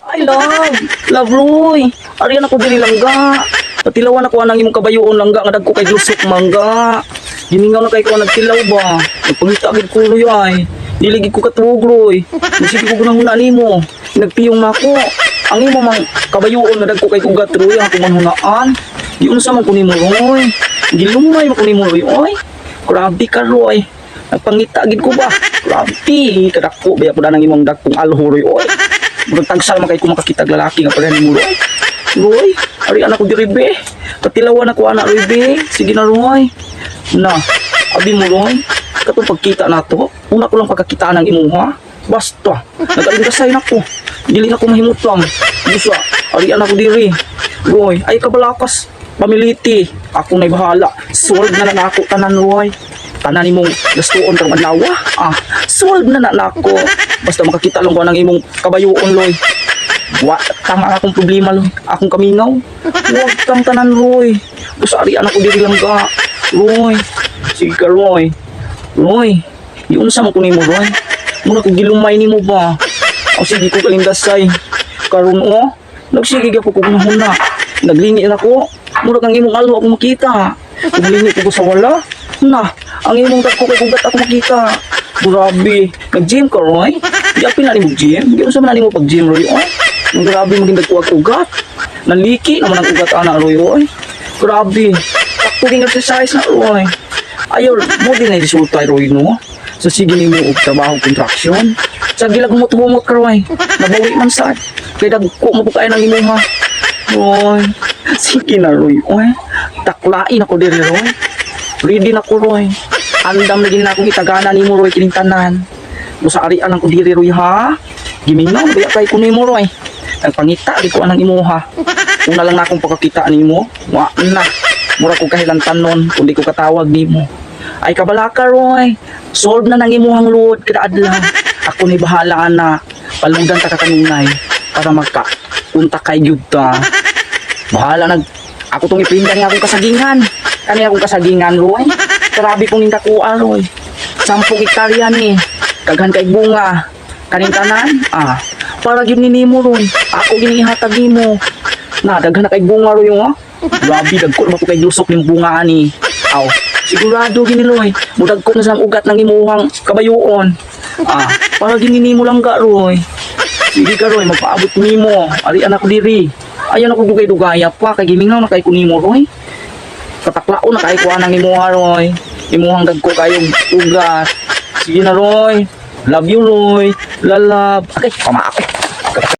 Ay, love Roy. Ariyan ako dili langga. Patilawan ako anang imong kabayoon langga nga dagko kay lusok mangga. Giningaw na kay ko nagtilaw ba. Nagpangita gid ko Roy ay. Dili gid ko katuog Roy. Sige ko gunang nimo. Nagpiyong na ako. Ang imo mang kabayoon nga dagko kay kugat Roy ako manhunaan. Di unsa man ko nimo Roy. Gilumay man ko nimo Roy oy. Grabe ka Roy. Nagpangita gid ko ba. Grabe kadako baya ko nang imong dagkong alho Roy oy. Murag tagsal man kay ko makakita lalaki nga pala ni mo Roy. Roy, ari anak ko diri be. Patilawan ako anak Roy be. Sige na Roy. Na, abi mo Roy. Katong pagkita nato, una ko lang pagkakitaan ng imuha. Basta, nag-alingasay na ko. Dili na ko mahimutang. Busa, ari anak ko diri. Roy, ay kabalakas. Pamiliti. Ako na'y bahala. Solve na lang ako tanan Roy. Tanan imong gastuon karong adlaw. Solve na nako. Basta makakita lang ko ng imong kabayoon Loy. Wa tama akong problema Loy. Akong kaminaw. Huwag kang tanan Roy. Usari anak ko diri lang ga. Roy. Sige ka Roy. Roy. Yun sa mo ko nimo Roy. Muna ko gilumay nimo ba. O sige ko kalindasay. Karon o. Nagsige ko kung huna. Naglingi na ko. Mura kang imong alo ako makita. Kumlingi ko sa wala. Na, ang imong dagko kay gugat ako makita. Grabe, nag-gym ka, Roy? Di apil na ni mo gym? Di mo sa man mo pag-gym, Roy, oy? Ang grabe maging dagko ang ugat. Naliki naman ang ugat, anak, Roy, oy? Grabe, takto din exercise na, Roy. Ayaw, mo din na resulta, Roy, no? So, sige ni mo trabaho contraction. Sa gilag humot-humot ka, Roy. Nabawi man saan. Kaya dagko mo po kayo ng imo, ha? Roy, sige na, Roy, oy? Taklain ako diri, Roy. Ready na ko Roy. Andam na gini na akong itagana ni mo Roy kinintanan. Musa arian ang ko diri Roy ha. Giminaw baya kay ko nimo Roy. Nagpangita di ko anang imo ha. Una lang na akong pagkakita nimo. Wa na. Mura ko kahilang tanon kundi ko katawag nimo. Ay kabalaka Roy. Solve na nang imuhang load kada adlaw. Ako ni bahala na. Paludan ta ka kanunay para magka unta kay gyud ta. Bahala nag ako tong ipindan nga akong kasagingan. Kani akong kasagingan, Roy. Grabe kong nindakuan, Roy. 10 hektarya ni. Daghan kay bunga. Kaning tanan, para yun ninimo, Roy. Ako ginihatag nimo. Na, daghan na kay bunga, Roy, ha? Grabe, dagko naman ko kay lusok ng bunga, ani. Aw, sigurado gini, Roy. Mudagko na sa ugat ng imuhang kabayoon. Para gininimo lang ka, Roy. Sige ka, Roy, magpaabot nimo. Ari anak ko diri. Ayan ako dugay-dugaya pa. Kay gimingaw na kay kunimo, Roy. Kataklao na kay kuha ng imuha Roy. Imuhang dagko kayong ugat. Sige na Roy. Love you Roy. Lalab. Okay, pamaak.